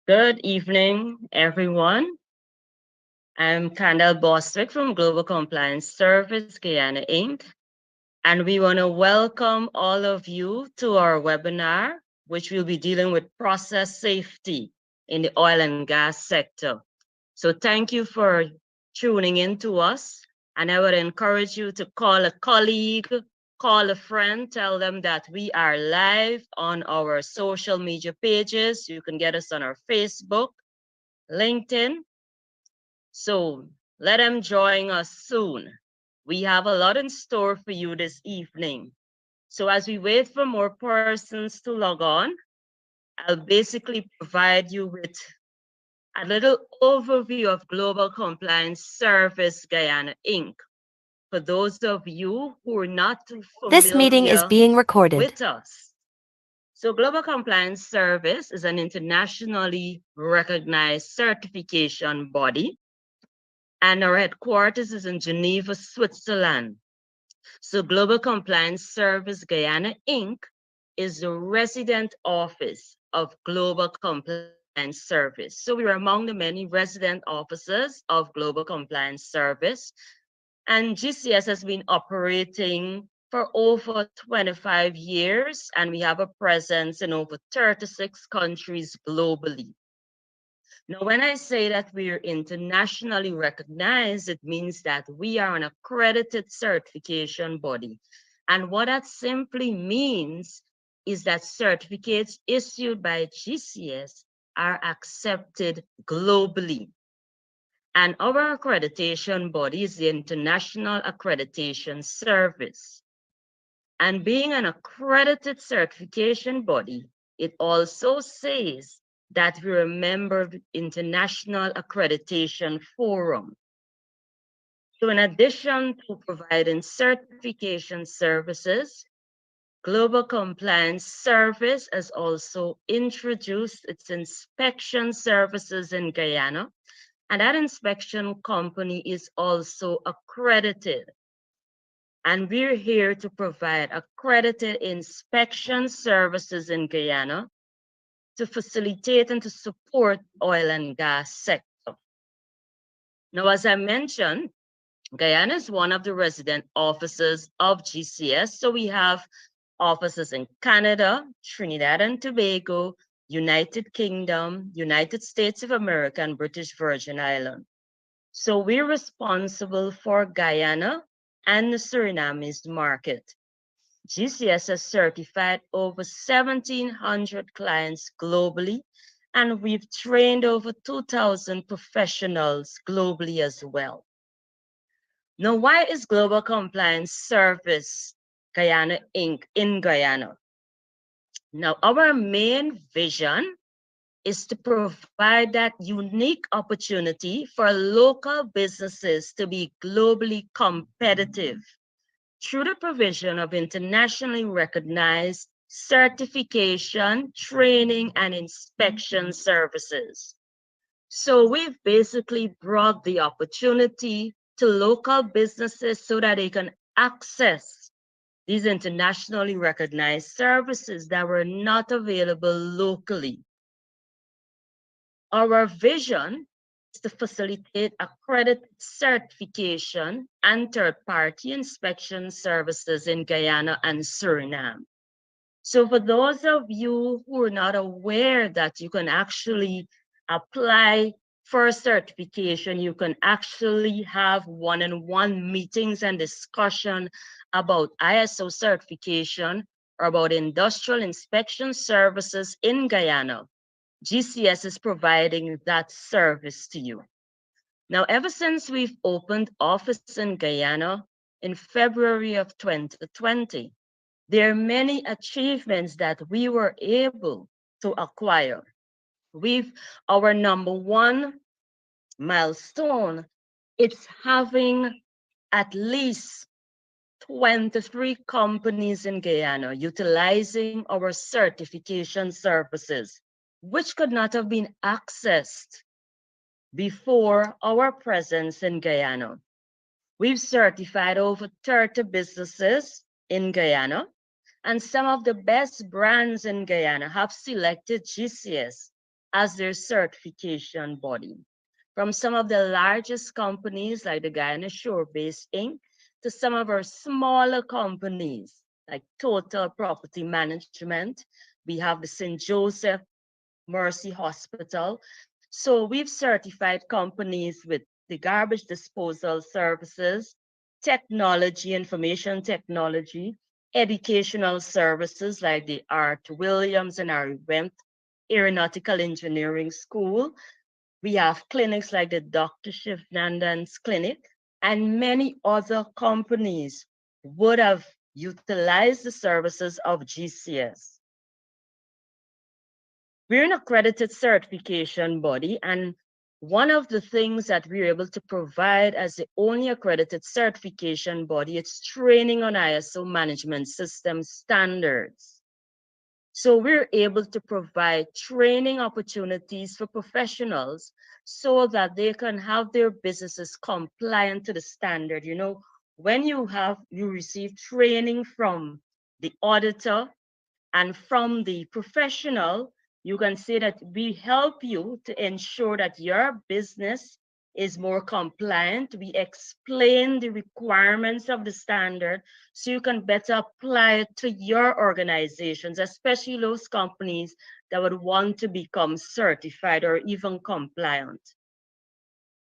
Good evening, everyone. I'm Kandal Bostwick from Global Compliance Service, Guyana Inc. And we want to welcome all of you to our webinar, which will be dealing with process safety in the oil and gas sector. So thank you for tuning in to us. And I would encourage you to call a colleague, call a friend, tell them that we are live on our social media pages. You can get us on our Facebook, LinkedIn. So let them join us soon. We have a lot in store for you this evening. So as we wait for more persons to log on, I'll basically provide you with a little overview of Global Compliance Service Guyana Inc. For those of you who are not too This meeting is familiar being recorded. with us. So Global Compliance Service is an internationally recognized certification body, and our headquarters is in Geneva, Switzerland. So Global Compliance Service Guyana Inc. is the resident office of Global Compliance Service. So we are among the many resident officers of Global Compliance Service. And GCS has been operating for over 25 years, and we have a presence in over 36 countries globally. Now, when I say that we're internationally recognized, it means that we are an accredited certification body. And what that simply means is that certificates issued by GCS are accepted globally. And our accreditation body is the International Accreditation Service. And being an accredited certification body, it also says that we're a member of the International Accreditation Forum. So in addition to providing certification services, Global Compliance Service has also introduced its inspection services in Guyana, and that inspection company is also accredited. And we're here to provide accredited inspection services in Guyana to facilitate and to support oil and gas sector. Now, as I mentioned, Guyana is one of the resident offices of GCS. So we have offices in Canada, Trinidad and Tobago, United Kingdom, United States of America, and British Virgin Islands. So we're responsible for Guyana and the Surinamese market. GCS has certified over 1,700 clients globally, and we've trained over 2,000 professionals globally as well. Now, why is Global Compliance Service Guyana Inc. in Guyana? Now, our main vision is to provide that unique opportunity for local businesses to be globally competitive through the provision of internationally recognized certification, training, and inspection services. So we've basically brought the opportunity to local businesses so that they can access these internationally recognized services that were not available locally. Our vision is to facilitate accredited certification and third-party inspection services in Guyana and Suriname. So for those of you who are not aware that you can actually apply for a certification, you can actually have one-on-one meetings and discussion about ISO certification or about industrial inspection services in Guyana. GCS is providing that service to you. Now, ever since we've opened office in Guyana in February of 2020, there are many achievements that we were able to acquire. Our number one milestone, it's having at least 23 companies in Guyana utilizing our certification services, which could not have been accessed before our presence in Guyana. We've certified over 30 businesses in Guyana, and some of the best brands in Guyana have selected GCS as their certification body. From some of the largest companies like the Guyana Shore-based Inc. to some of our smaller companies like Total Property Management. We have the St. Joseph Mercy Hospital. So we've certified companies with the garbage disposal services, technology, information technology, educational services like the Art Williams and our Went Aeronautical Engineering School. We have clinics like the Dr. Shivnandan's Clinic, and many other companies would have utilized the services of GCS. We're an accredited certification body, and one of the things that we're able to provide as the only accredited certification body, it's training on ISO management system standards. So we're able to provide training opportunities for professionals so that they can have their businesses compliant to the standard. You know, when you receive training from the auditor and from the professional, you can say that we help you to ensure that your business is more compliant. We explain the requirements of the standard so you can better apply it to your organizations, especially those companies that would want to become certified or even compliant.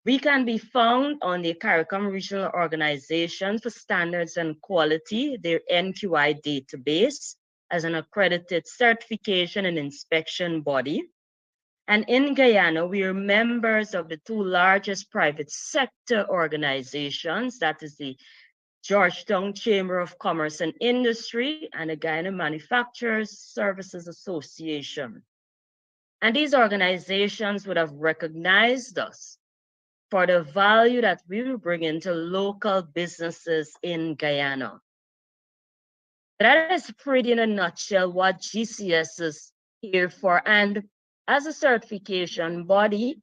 We can be found on the CARICOM Regional Organization for Standards and Quality, their NQI database, as an accredited certification and inspection body. And in Guyana, we are members of the two largest private sector organizations, that is the Georgetown Chamber of Commerce and Industry and the Guyana Manufacturers Services Association. And these organizations would have recognized us for the value that we will bring into local businesses in Guyana. That is pretty in a nutshell what GCS is here for. And as a certification body,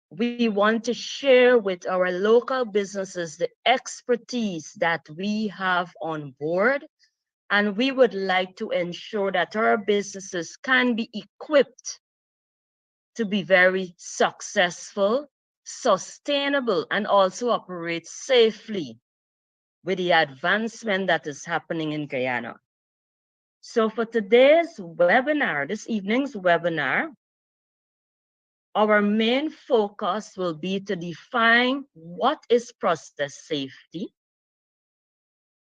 we want to share with our local businesses the expertise that we have on board. And we would like to ensure that our businesses can be equipped to be very successful, sustainable, and also operate safely with the advancement that is happening in Guyana. So for today's webinar, this evening's webinar, our main focus will be to define what is process safety,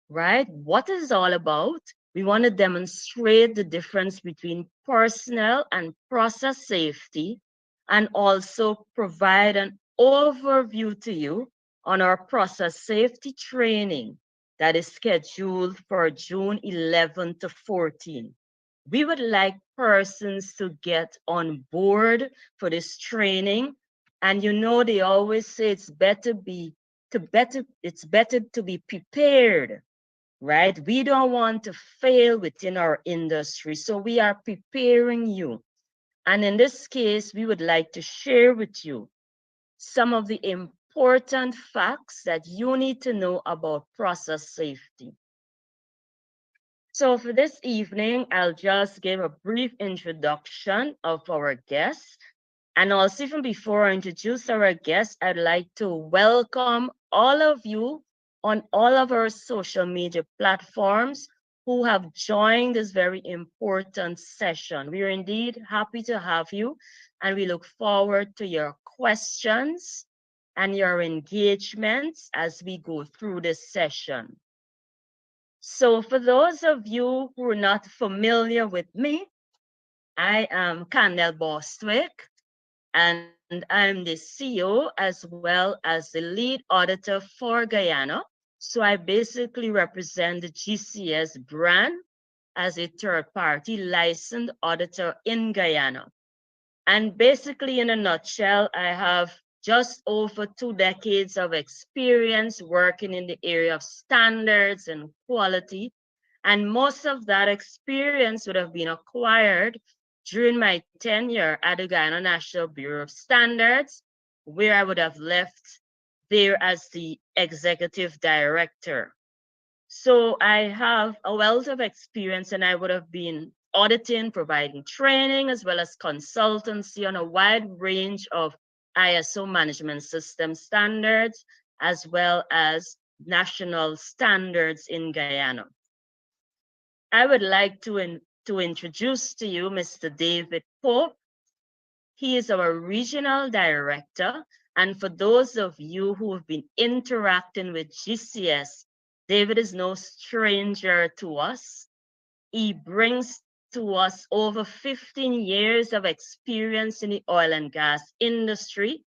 right? What is it all about? We want to demonstrate the difference between personnel and process safety, and also provide an overview to you on our process safety training that is scheduled for June 11 to 14. We would like persons to get on board for this training. And you know, they always say it's better to be prepared, right? We don't want to fail within our industry. So we are preparing you. And in this case, we would like to share with you some of the important facts that you need to know about process safety. So for this evening, I'll just give a brief introduction of our guests. And also, even before I introduce our guests, I'd like to welcome all of you on all of our social media platforms who have joined this very important session. We are indeed happy to have you, and we look forward to your questions and your engagements as we go through this session. So for those of you who are not familiar with me, I am Candel Bostwick, and I'm the CEO as well as the lead auditor for Guyana. So I basically represent the GCS brand as a third-party licensed auditor in Guyana. And basically, in a nutshell, I have just over 2 decades of experience working in the area of standards and quality. And most of that experience would have been acquired during my tenure at the Guyana National Bureau of Standards, where I would have left there as the executive director. So I have a wealth of experience, and I would have been auditing, providing training, as well as consultancy on a wide range of ISO management system standards, as well as national standards in Guyana. I would like to introduce to you Mr. David Pope. He is our regional director. And for those of you who have been interacting with GCS, David is no stranger to us. He brings to us over 15 years of experience in the oil and gas industry.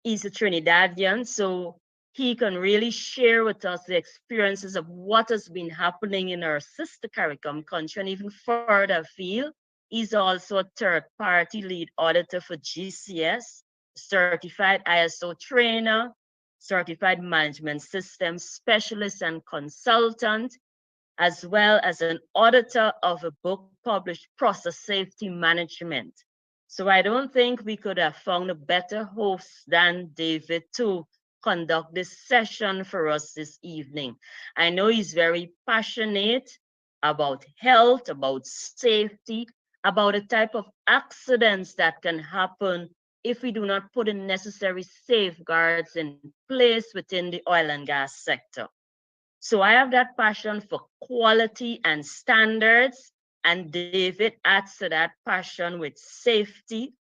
He's a Trinidadian, so he can really share with us the experiences of what has been happening in our sister CARICOM country and even further afield. He's also a third-party lead auditor for GCS, certified ISO trainer, certified management systems specialist and consultant, as well as an auditor of a book published, Process Safety Management. So I don't think we could have found a better host than David to conduct this session for us this evening. I know he's very passionate about health, about safety, about the type of accidents that can happen if we do not put the necessary safeguards in place within the oil and gas sector. So I have that passion for quality and standards, and David adds to that passion with safety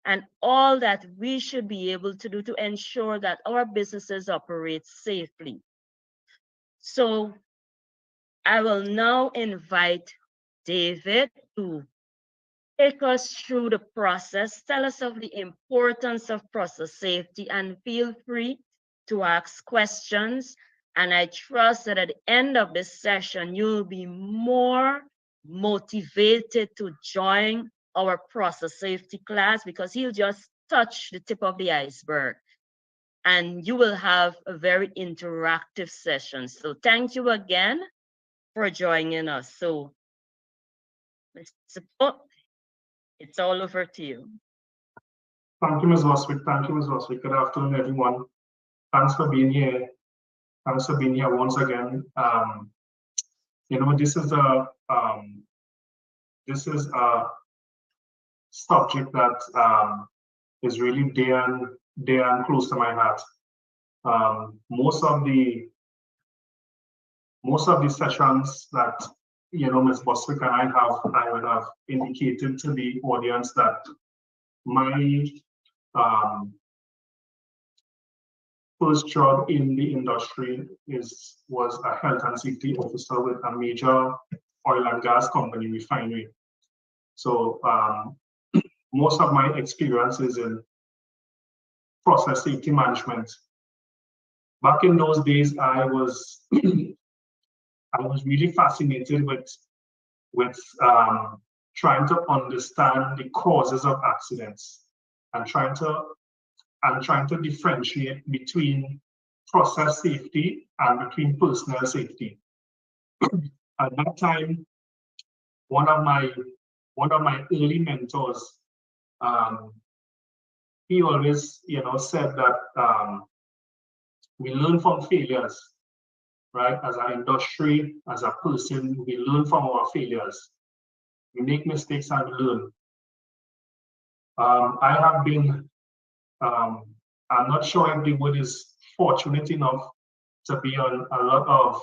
and all that we should be able to do to ensure that our businesses operate safely. So I will now invite David to take us through the process, tell us of the importance of process safety, and feel free to ask questions. And I trust that at the end of this session, you'll be more motivated to join our process safety class because he'll just touch the tip of the iceberg. And you will have a very interactive session. So thank you again for joining us. So, Mr. Pope, it's all over to you. Thank you, Ms. Bostwick. Thank you, Ms. Bostwick. Good afternoon, everyone. Thanks for being here. Thanks for being here once again. You know, this is a subject that is really dear and close to my heart. Most of the sessions that Ms. Bostwick and I would have indicated to the audience that my first job in the industry was a health and safety officer with a major oil and gas company refinery. So most of my experience is in process safety management. Back in those days, I was really fascinated with trying to understand the causes of accidents and trying to differentiate between process safety and between personnel safety. At that time, one of my early mentors, he always said that we learn from failures, right? As an industry, as a person, we learn from our failures. We make mistakes and we learn. I have been, I'm not sure if the word is fortunate enough to be on a lot of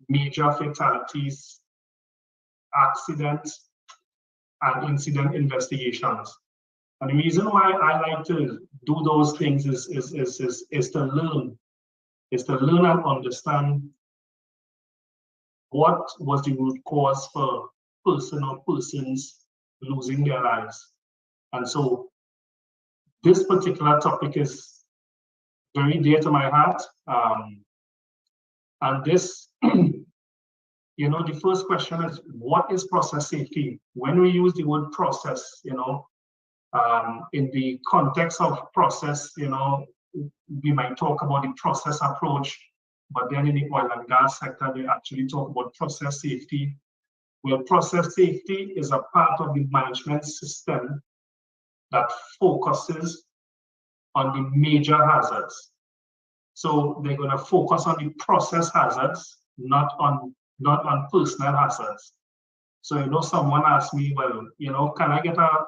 major fatalities, accidents, and incident investigations. And the reason why I like to do those things is to learn. Is to learn and understand what was the root cause for persons losing their lives. And so this particular topic is very dear to my heart. And this, the first question is, what is process safety? When we use the word process, in the context of process, we might talk about the process approach, but then in the oil and gas sector, they actually talk about process safety. Well, process safety is a part of the management system that focuses on the major hazards. So they're going to focus on the process hazards, not on personnel hazards. So, someone asked me, well, can I get a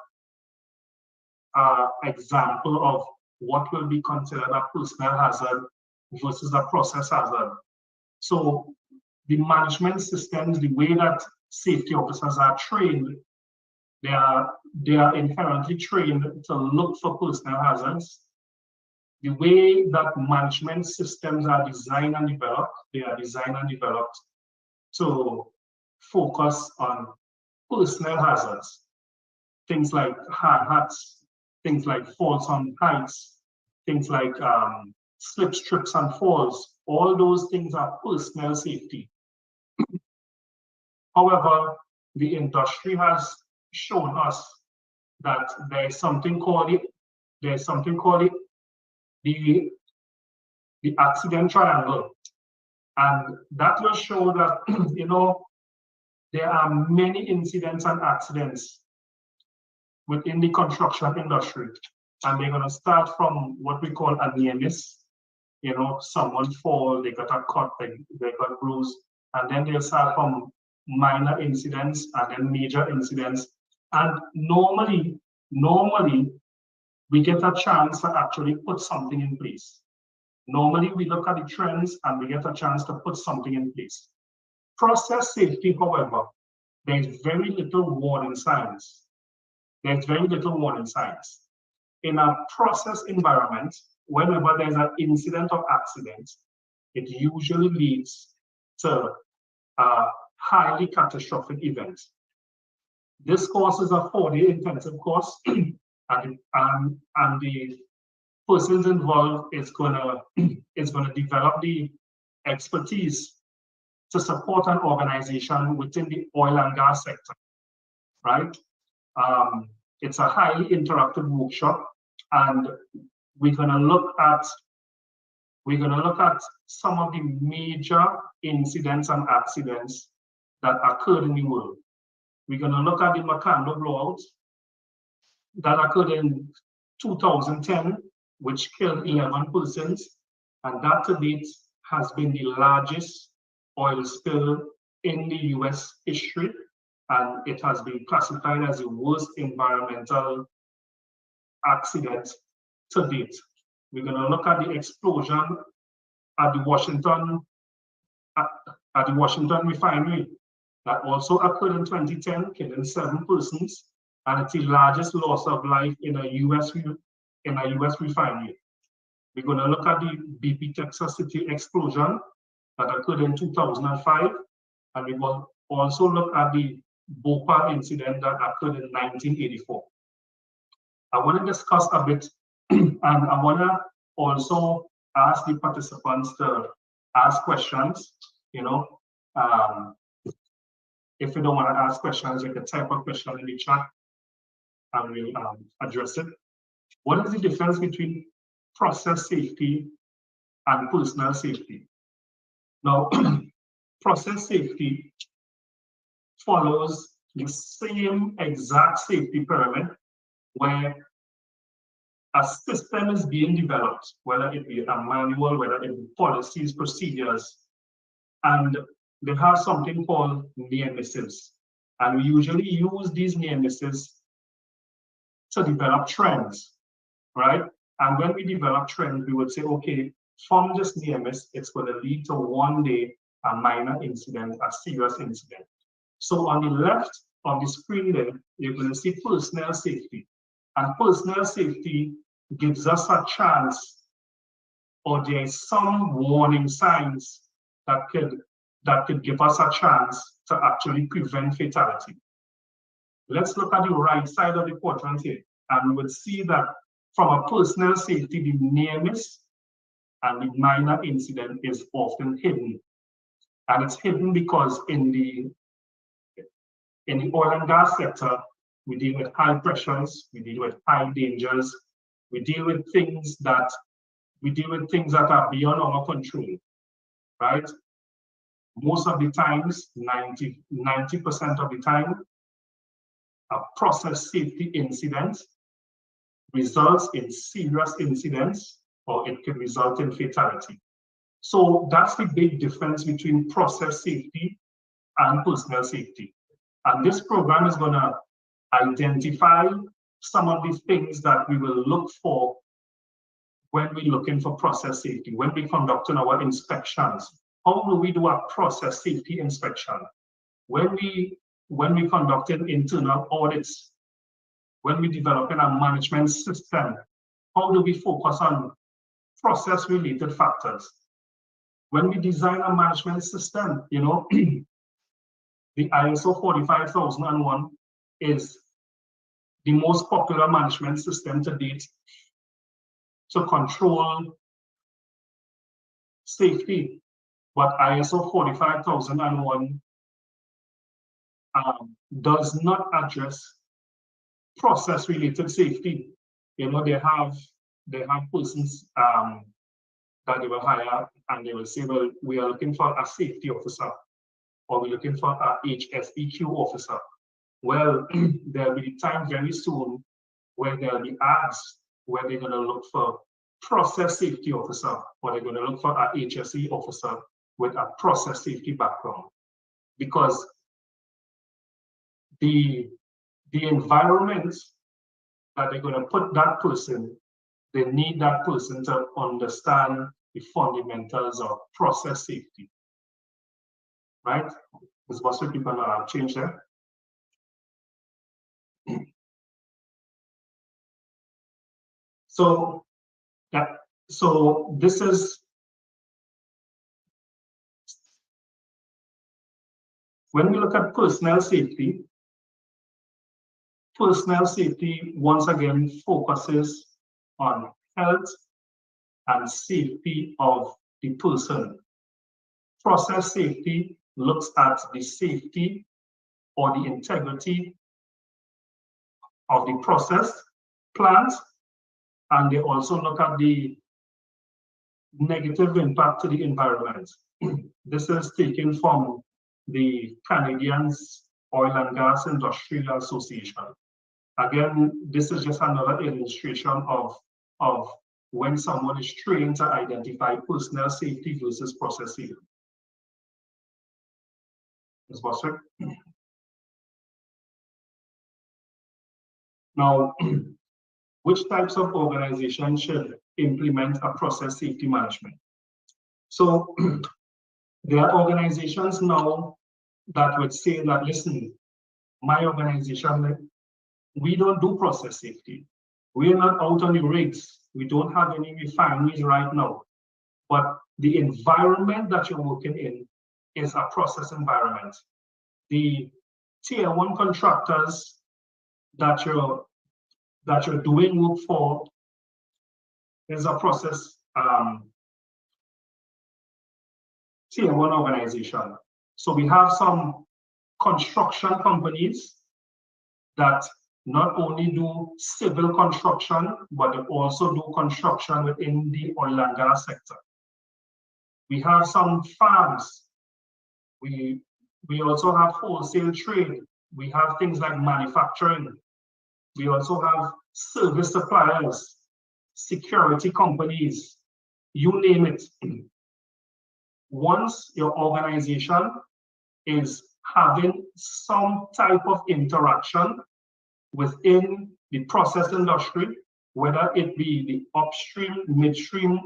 example of what will be considered a personal hazard versus a process hazard? So the management systems, the way that safety officers are trained, they are inherently trained to look for personal hazards. The way that management systems are designed and developed, they are designed and developed to focus on personal hazards. Things like hard hats, things like falls on heights, things like slips, trips, and falls. All those things are personal safety. However, the industry has shown us that there's something called the accident triangle, and that will show that there are many incidents and accidents within the construction industry, and they're going to start from what we call a near miss. Someone fall, they got a cut, they got bruised, and then they'll start from minor incidents and then major incidents. And normally we get a chance to actually put something in place. Normally we look at the trends and we get a chance to put something in place. Process safety, however, there's very little warning signs. There's very little warning signs. In a process environment, whenever there's an incident or accident, it usually leads to a highly catastrophic event. This course is a 4-day intensive course, and the persons involved is gonna develop the expertise to support an organization within the oil and gas sector, right? It's a highly interactive workshop, and we're gonna look at some of the major incidents and accidents that occurred in the world. We're gonna look at the Macondo blowout that occurred in 2010, which killed 11 persons, and that to date has been the largest oil spill in the US history, and it has been classified as the worst environmental accident to date. We're going to look at the explosion at the Washington refinery that also occurred in 2010, killing 7 persons, and it's the largest loss of life in a US refinery. We're going to look at the BP Texas City explosion that occurred in 2005, and we will also look at the Bhopal incident that occurred in 1984. I want to discuss a bit, and I want to also ask the participants to ask questions. If you don't want to ask questions, you can type a question in the chat and we'll address it. What is the difference between process safety and personal safety? Now, process safety follows the same exact safety pyramid where a system is being developed, whether it be a manual, whether it be policies, procedures, and they have something called near misses. And we usually use these near misses to develop trends, right? And when we develop trends, we would say, okay, from this near miss, it's going to lead to one day a minor incident, a serious incident. So on the left of the screen there, you're going to see personnel safety. And personnel safety gives us a chance, or there's some warning signs that could give us a chance to actually prevent fatality. Let's look at the right side of the quadrant here, and we would see that from a personnel safety, the near miss and the minor incident is often hidden. And it's hidden because in the oil and gas sector, we deal with high pressures, we deal with high dangers, we deal with things that are beyond our control, right? Most of the times, 90% of the time, a process safety incident results in serious incidents, or it can result in fatality. So that's the big difference between process safety and personnel safety. And this program is going to identify some of the things that we will look for when we're looking for process safety, when we're conducting our inspections. How do we do a process safety inspection? When we conducting internal audits, when we're developing a management system, how do we focus on process-related factors? When we design a management system, you know, the ISO 45001 is the most popular management system to date to control safety. But ISO 45001 does not address process-related safety. You know, they have persons that they will hire and they will say, well, we are looking for a safety officer or we're looking for a HSEQ officer. Well, there'll be time very soon where there'll be ads where they're going to look for process safety officer or they're going to look for a HSE officer with a process safety background, because the environment that they're going to put that person, they need that person to understand the fundamentals of process safety, right? Ms. Boswick, you can change that. So, yeah, so this is, when we look at personnel safety once again focuses on health and safety of the person. Process safety looks at the safety or the integrity of the process plant, and they also look at the negative impact to the environment. This is taken from the Canadian Oil and Gas Industrial Association. Again, this is just another illustration of when someone is trained to identify personnel safety versus process safety. Ms. Boswick. Now, which types of organizations should implement a process safety management? So there are organizations now that would say that, listen, my organization, we don't do process safety. We are not out on the rigs. We don't have any refineries right now. But the environment that you're working in is a process environment. The tier 1 contractors that you're doing work for is a process tier 1 organization. So we have some construction companies that not only do civil construction, but they also do construction within the oil and gas sector. We have some farms. We also have wholesale trade. We have things like manufacturing. We also have service suppliers, security companies, you name it. Once your organization is having some type of interaction within the process industry, whether it be the upstream, midstream,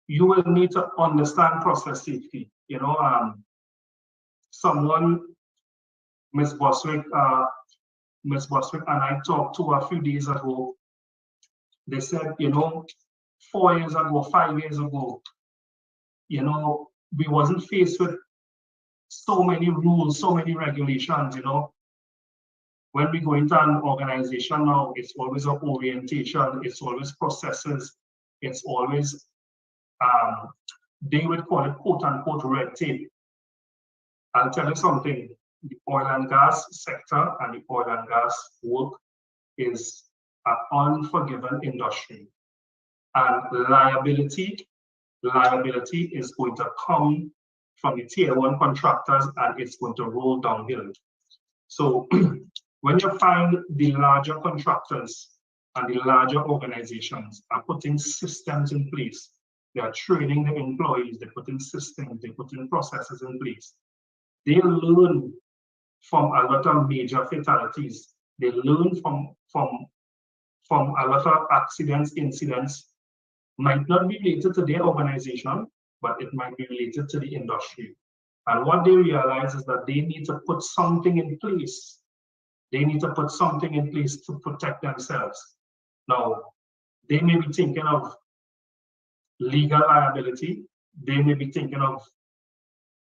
you will need to understand process safety. You know, someone, Ms. Boswick and I talked to a few days ago. They said, you know, 4 years ago, 5 years ago, you know, we wasn't faced with so many rules, so many regulations, you know. When we go into an organization now, it's always an orientation, it's always processes, it's always, they would call it quote unquote red tape. I'll tell you something, the oil and gas sector and the oil and gas work is an unforgiving industry. And liability is going to come from the tier 1 contractors and it's going to roll downhill. So when you find the larger contractors and the larger organizations are putting systems in place, they are training the employees, they're putting systems, they're putting processes in place, they learn from a lot of major fatalities. They learn from a lot of accidents, incidents, might not be related to their organization, but it might be related to the industry. And what they realize is that they need to put something in place. They need to put something in place to protect themselves. Now, they may be thinking of legal liability, they may be thinking of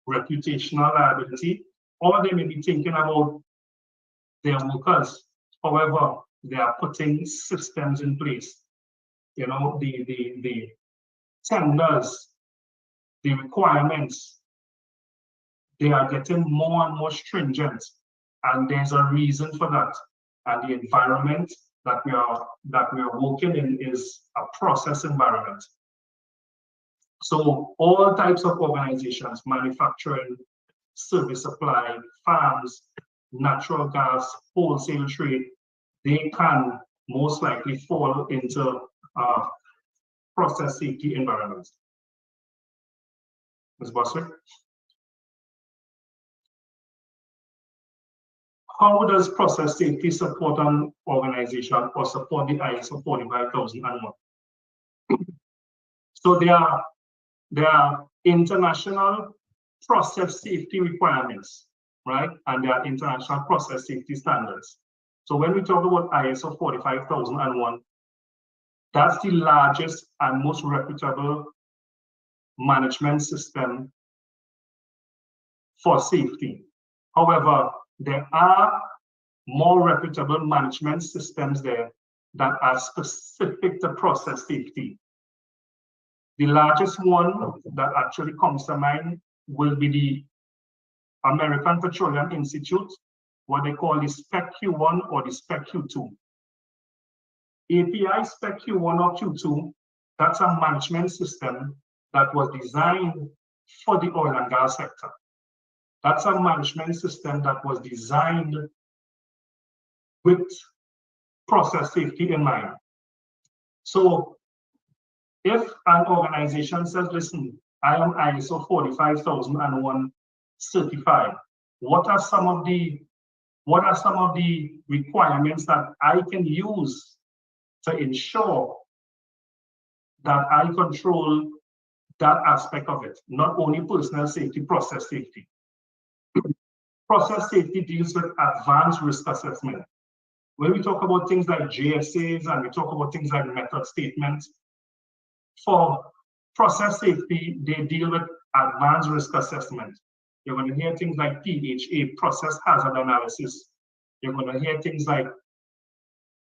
reputational liability, or they may be thinking about their workers. However, they are putting systems in place. You know, the tenders, the requirements, they are getting more and more stringent, and there's a reason for that. And the environment that we are working in is a process environment. So all types of organizations, manufacturing, service supply, farms, natural gas, wholesale trade, they can most likely fall into process safety environments. Ms. Boswick? How does process safety support an organization or support the ISO 45001? So there are international process safety requirements, right? And there are international process safety standards. So when we talk about ISO 45001, that's the largest and most reputable management system for safety. However, there are more reputable management systems there that are specific to process safety. The largest one that actually comes to mind will be the American Petroleum Institute, what they call the Spec Q1 or the Spec Q2. API Spec Q1 or Q2, that's a management system that was designed for the oil and gas sector. That's a management system that was designed with process safety in mind. So if an organization says, listen, I am ISO 45001 certified, what are some of the requirements that I can use to ensure that I control that aspect of it, not only personal safety, process safety. Process safety deals with advanced risk assessment. When we talk about things like JSAs and we talk about things like method statements, for process safety, they deal with advanced risk assessment. You're going to hear things like PHA, process hazard analysis. You're going to hear things like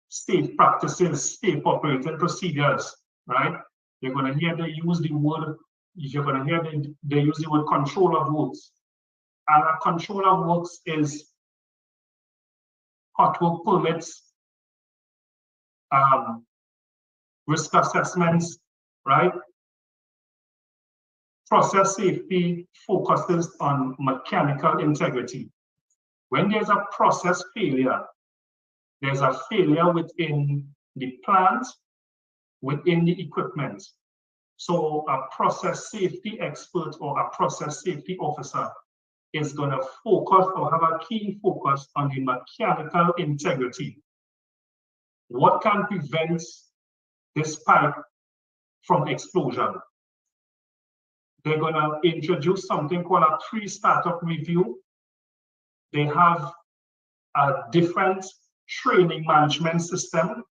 safe practices, safe operating procedures, right? You're going to hear they use the word, you're going to hear they use the word control of works. And a control of works is hot work permits, risk assessments, right? Process safety focuses on mechanical integrity. When there's a process failure, there's a failure within the plant, within the equipment. So a process safety expert or a process safety officer is going to focus or have a key focus on the mechanical integrity. What can prevent this pipe from explosion? They're going to introduce something called a pre-startup review. They have a different training management system.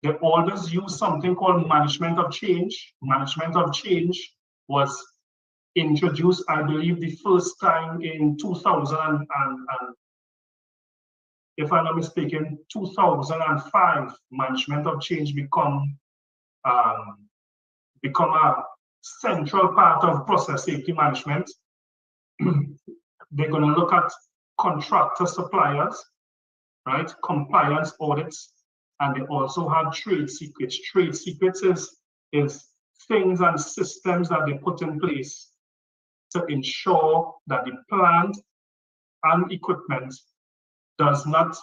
They always use something called management of change. Management of change was introduced, I believe, the first time in 2000 and if I'm not mistaken, 2005. Management of change become a central part of process safety management. They're going to look at contractor suppliers, right? Compliance audits, and they also have trade secrets. Trade secrets is things and systems that they put in place to ensure that the plant and equipment does not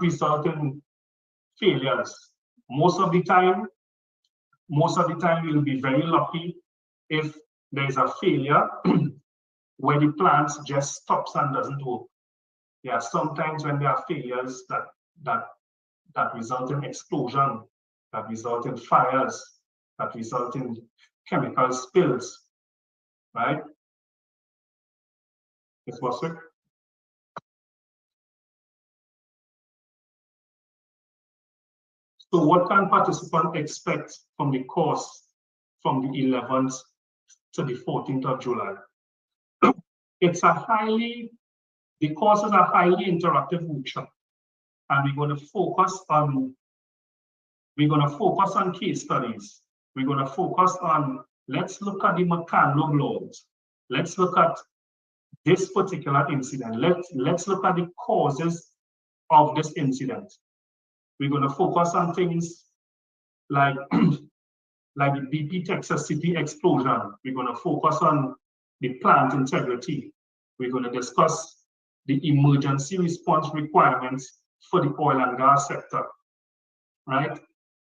result in failures. Most of the time, you'll be very lucky if there's a failure where the plant just stops and doesn't work. There are sometimes when there are failures that result in explosion, that result in fires, that result in chemical spills, right? Ms. Bostwick? So what can participants expect from the course from the 11th to the 14th of July? The course is a highly interactive workshop, and we're going to focus on case studies. We're going to focus on, let's look at the McCandlugh laws. Let's look at this particular incident. Let's look at the causes of this incident. We're going to focus on things like, like the BP Texas City explosion. We're going to focus on the plant integrity. We're going to discuss the emergency response requirements for the oil and gas sector, right?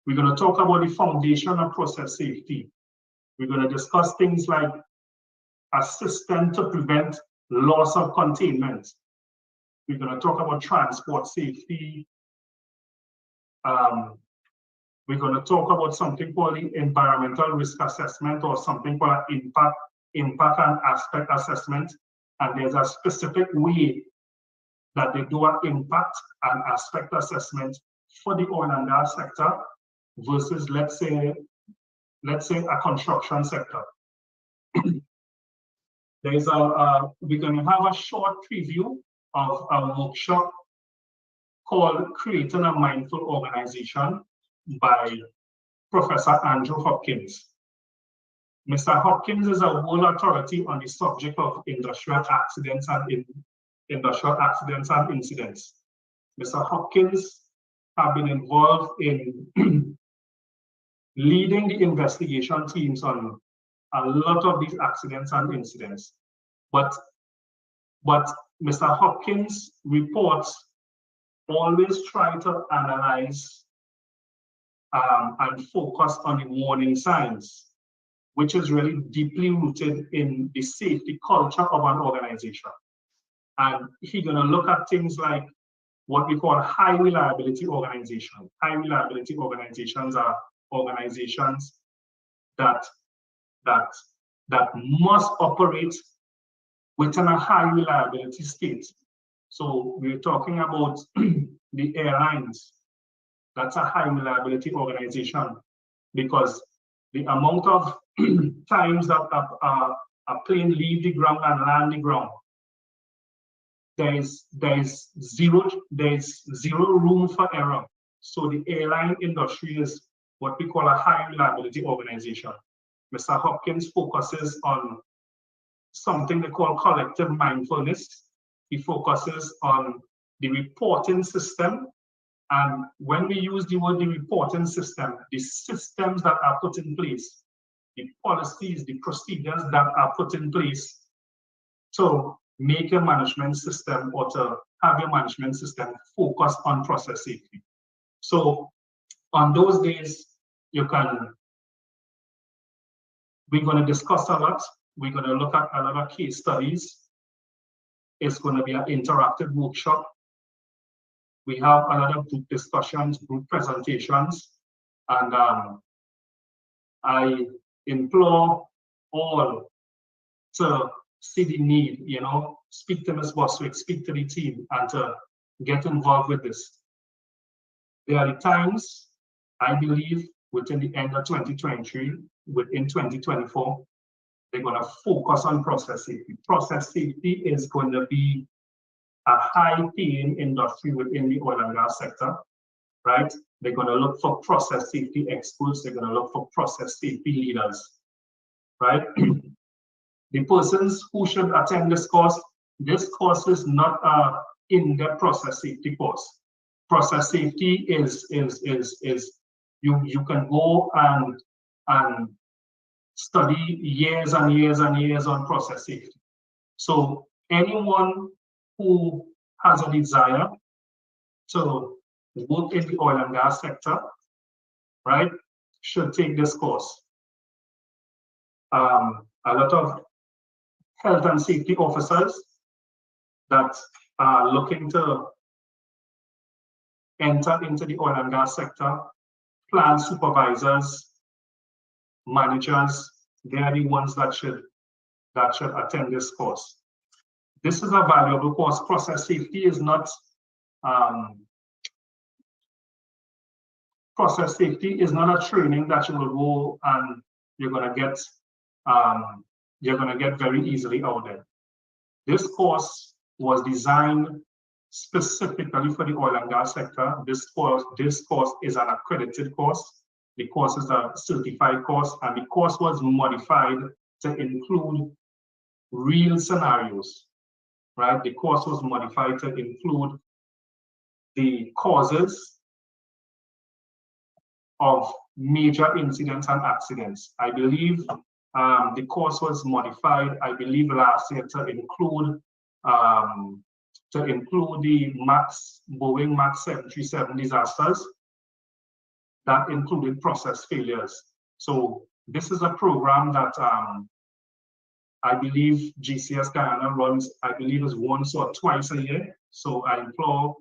We're going to talk about the foundation of process safety. We're going to discuss things like a system to prevent loss of containment. We're going to talk about transport safety. We're going to talk about something called the environmental risk assessment, or something called impact and aspect assessment. And there's a specific way that they do an impact and aspect assessment for the oil and gas sector versus, let's say a construction sector. We're going to have a short preview of a workshop called Creating a Mindful Organization by Professor Andrew Hopkins. Mr. Hopkins is a world authority on the subject of industrial accidents and incidents. Mr. Hopkins has been involved in leading the investigation teams on a lot of these accidents and incidents. But Mr. Hopkins' reports always try to analyze and focus on the warning signs, which is really deeply rooted in the safety culture of an organization. And he's going to look at things like what we call high reliability organizations. High reliability organizations are organizations that must operate within a high reliability state. So we're talking about the airlines. That's a high reliability organization, because the amount of times that a plane leave the ground and land the ground, there's zero room for error. So the airline industry is what we call a high reliability organization. Mr. Hopkins focuses on something they call collective mindfulness. He focuses on the reporting system. And when we use the word the reporting system, the systems that are put in place, the policies, the procedures that are put in place to make a management system, or to have your management system focus on process safety. So on those days, we're going to discuss a lot. We're going to look at a lot of case studies. It's going to be an interactive workshop. We have a lot of group discussions, group presentations, and I implore all to see the need, speak to Ms. Bostwick, speak to the team, and to get involved with this. There are the times, I believe, within the end of 2023, within 2024, they're going to focus on process safety. Process safety is going to be a high-paying industry within the oil and gas sector, right? They're going to look for process safety experts. They're going to look for process safety leaders, right? The persons who should attend this course is not an in-depth process safety course. Process safety is you can go and study years and years and years on process safety. So anyone who has a desire to work in the oil and gas sector, right, should take this course. A lot of health and safety officers that are looking to enter into the oil and gas sector, plant supervisors, managers, they are the ones that should attend this course. This is a valuable course. Process safety is not process safety is not a training that you will go and you're gonna get very easily out there. This course was designed specifically for the oil and gas sector. This course is an accredited course. The course is a certified course, and the course was modified to include real scenarios, right? The course was modified to include the causes of major incidents and accidents. I believe the course was modified, I believe last year, to include the Boeing MAX 737 disasters that included process failures. So this is a program that I believe GCS Guyana runs, I believe is once or twice a year. So I implore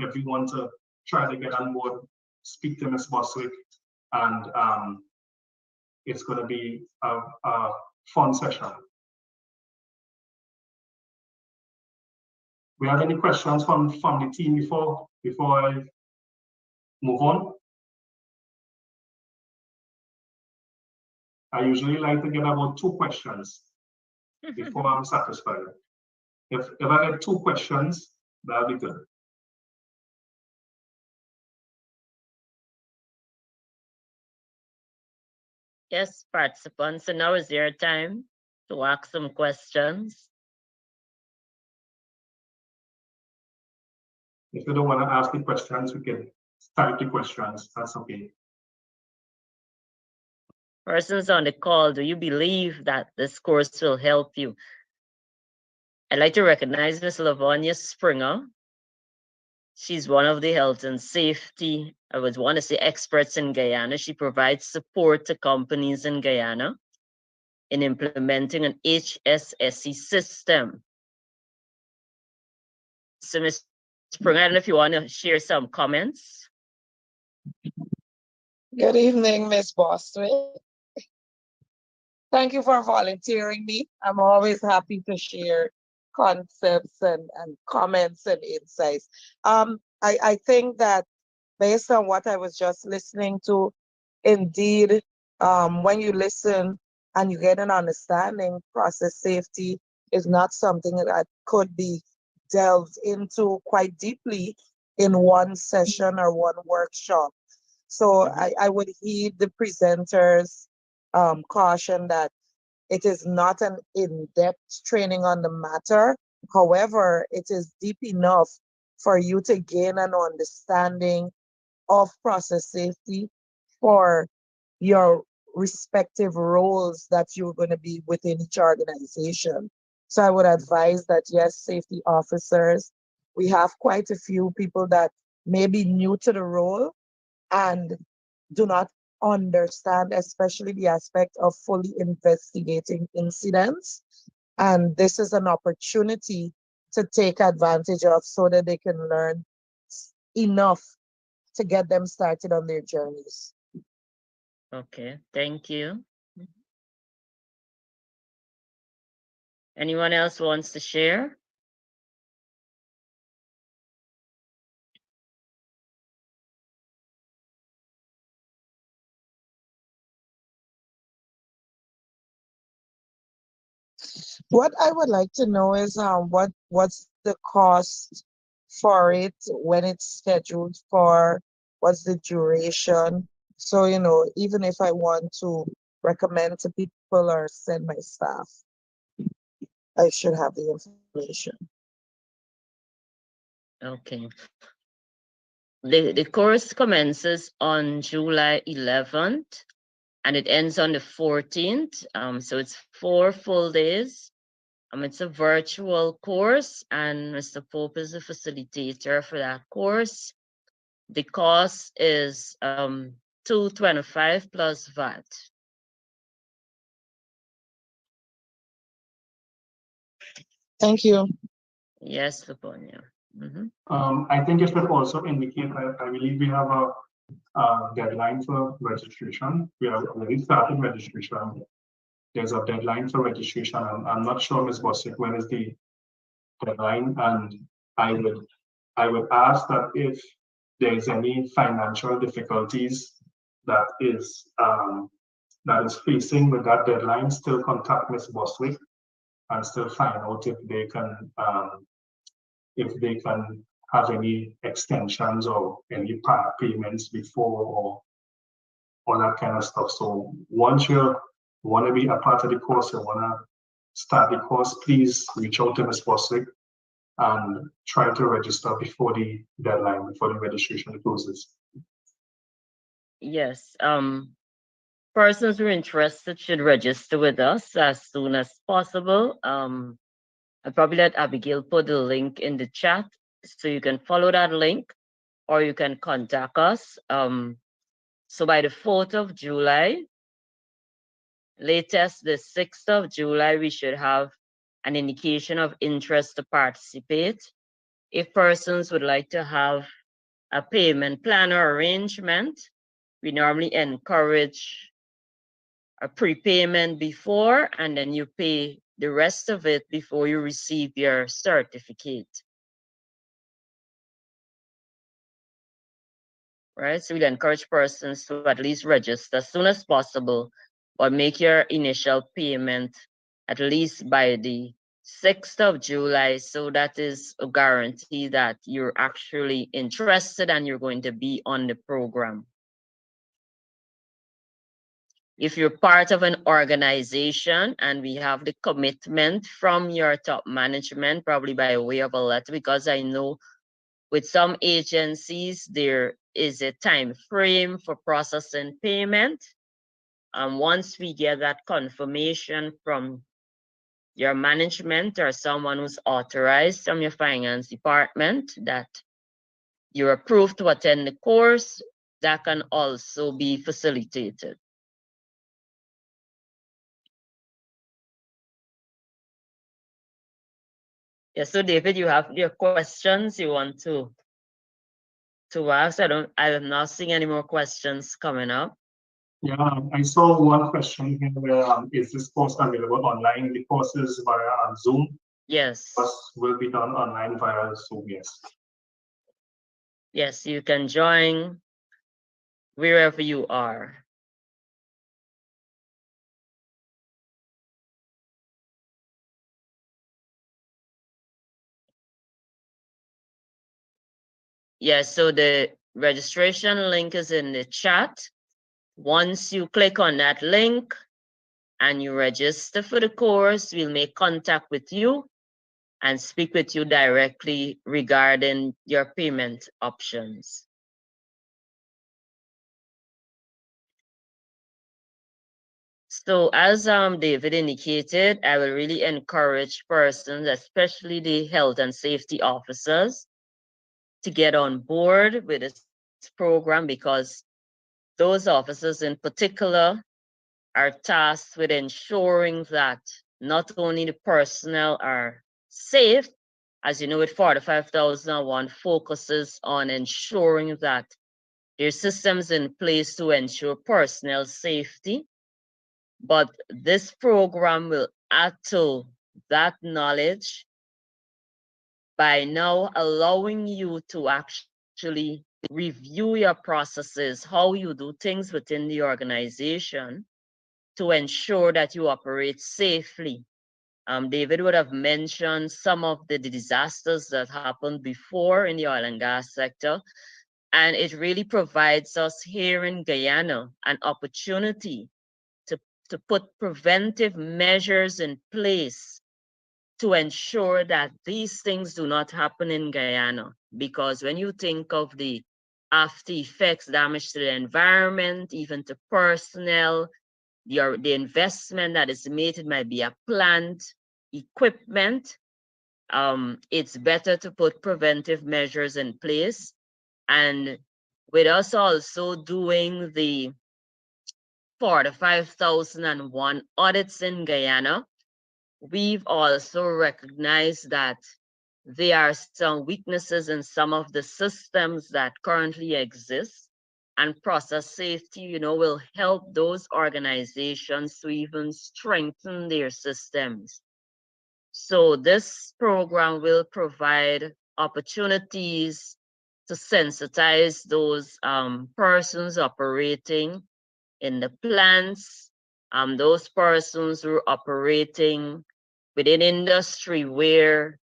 everyone to try to get on board, speak to Ms. Bostwick, and it's going to be a fun session. We have any questions from the team before I move on? I usually like to get about 2 questions before I'm satisfied. If I get 2 questions, that'll be good. Yes, participants, so now is your time to ask some questions. If you don't want to ask the questions, we can start the questions. That's okay. Persons on the call, do you believe that this course will help you? I'd like to recognize Ms. Lavonia Springer. She's one of the health and safety, I would want to say, experts in Guyana. She provides support to companies in Guyana in implementing an HSSE system. So, Ms. Springer, I don't know if you want to share some comments. Good evening, Ms. Bostwick. Thank you for volunteering me. I'm always happy to share concepts and comments and insights. I think that based on what I was just listening to, indeed, when you listen and you get an understanding, process safety is not something that could be delved into quite deeply in one session or one workshop. So I would heed the presenters' caution that it is not an in-depth training on the matter. However, it is deep enough for you to gain an understanding of process safety for your respective roles that you're going to be within each organization. So I would advise that, yes, safety officers, we have quite a few people that may be new to the role and do not understand, especially the aspect of fully investigating incidents. And this is an opportunity to take advantage of so that they can learn enough to get them started on their journeys. Okay, thank you. Anyone else wants to share? What I would like to know is what's the cost for it, when it's scheduled for, what's the duration? So, you know, even if I want to recommend to people or send my staff, I should have the information. Okay. The course commences on July 11th and it ends on the 14th. So it's 4 full days. It's a virtual course, and Mr. Pope is the facilitator for that course. The cost is $225 plus VAT. Thank you. Yes, Luponia. I think it should also indicate, I believe we have a deadline for registration. We have already started registration. There's a deadline for registration. I'm not sure, Ms. Bostic, when is the deadline? And I would ask that if there is any financial difficulties that is facing with that deadline, still contact Ms. Boswick and still find out if they can have any extensions or any payments before or all that kind of stuff. So once you want to be a part of the course, you want to start the course, please reach out to Ms. Boswick and try to register before the deadline, before the registration closes. Yes. Persons who are interested should register with us as soon as possible. I'll probably let Abigail put the link in the chat so you can follow that link or you can contact us. So by the 4th of July, latest the 6th of July, we should have an indication of interest to participate. If persons would like to have a payment plan or arrangement, we normally encourage a prepayment before, and then you pay the rest of it before you receive your certificate. Right, so we'd encourage persons to at least register as soon as possible, but make your initial payment at least by the 6th of July. So that is a guarantee that you're actually interested and you're going to be on the program. If you're part of an organization and we have the commitment from your top management, probably by way of a letter, because I know with some agencies, there is a time frame for processing payment. And once we get that confirmation from your management or someone who's authorized from your finance department that you're approved to attend the course, that can also be facilitated. Yeah, so David, you have your questions you want to ask. I am not seeing any more questions coming up. Yeah, I saw one question here where is this course available online? The course is via Zoom. Yes. Course will be done online via Zoom, yes. Yes, you can join wherever you are. Yes, so the registration link is in the chat. Once you click on that link and you register for the course, we'll make contact with you and speak with you directly regarding your payment options. So as David indicated, I will really encourage persons, especially the health and safety officers, to get on board with this program because those officers in particular are tasked with ensuring that not only the personnel are safe, as you know, with 45001 focuses on ensuring that there's systems in place to ensure personnel safety. But this program will add to that knowledge by now allowing you to actually review your processes, how you do things within the organization to ensure that you operate safely. David would have mentioned some of the disasters that happened before in the oil and gas sector. And it really provides us here in Guyana an opportunity to put preventive measures in place to ensure that these things do not happen in Guyana. Because when you think of the after effects, damage to the environment, even to personnel, the investment that is made, it might be a plant, equipment. It's better to put preventive measures in place. And with us also doing the 45,001 audits in Guyana, we've also recognized that there are some weaknesses in some of the systems that currently exist, and process safety, will help those organizations to even strengthen their systems. So this program will provide opportunities to sensitize those persons operating in the plants, those persons who are operating within industry where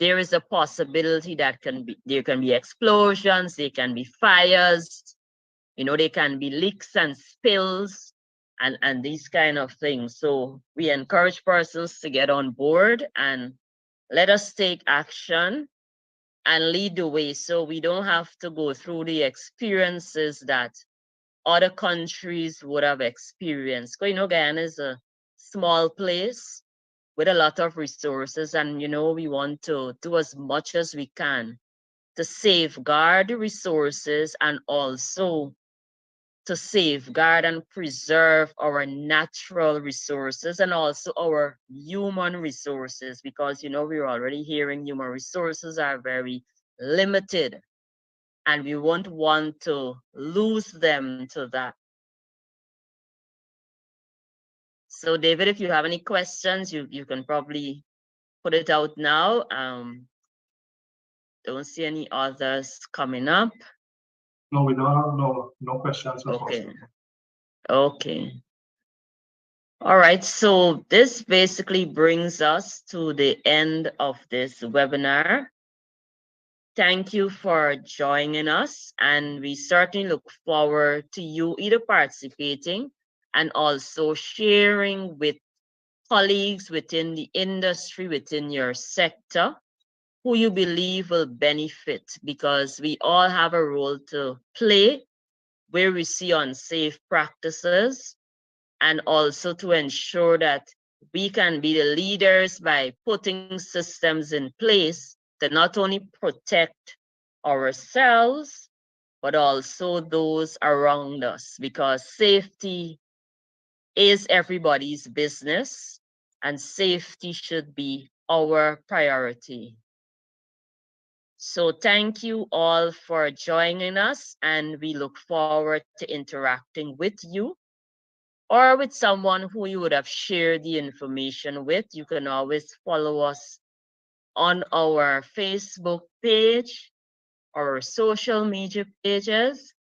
there is a possibility that there can be explosions, there can be fires, there can be leaks and spills and these kind of things. So we encourage persons to get on board and let us take action and lead the way so we don't have to go through the experiences that other countries would have experienced. Because, Guyana is a small place with a lot of resources, and, we want to do as much as we can to safeguard the resources and also to safeguard and preserve our natural resources and also our human resources, because we're already hearing human resources are very limited and we won't want to lose them to that. So David, if you have any questions, you can probably put it out now. Don't see any others coming up. No, we don't have no questions. Okay. Okay. All right, so this basically brings us to the end of this webinar. Thank you for joining us, and we certainly look forward to you either participating and also sharing with colleagues within the industry, within your sector, who you believe will benefit, because we all have a role to play where we see unsafe practices, and also to ensure that we can be the leaders by putting systems in place to not only protect ourselves, but also those around us, because safety is everybody's business and safety should be our priority. So thank you all for joining us, and we look forward to interacting with you or with someone who you would have shared the information with. You can always follow us on our Facebook page or social media pages,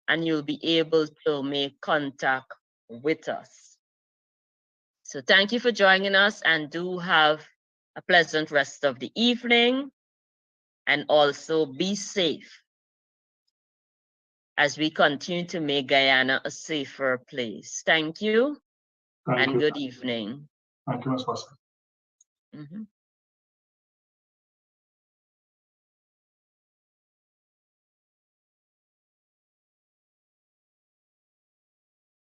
and you'll be able to make contact with us. So thank you for joining us, and do have a pleasant rest of the evening, and also be safe as we continue to make Guyana a safer place. Thank you, and good evening. Thank you, Ms. Watson.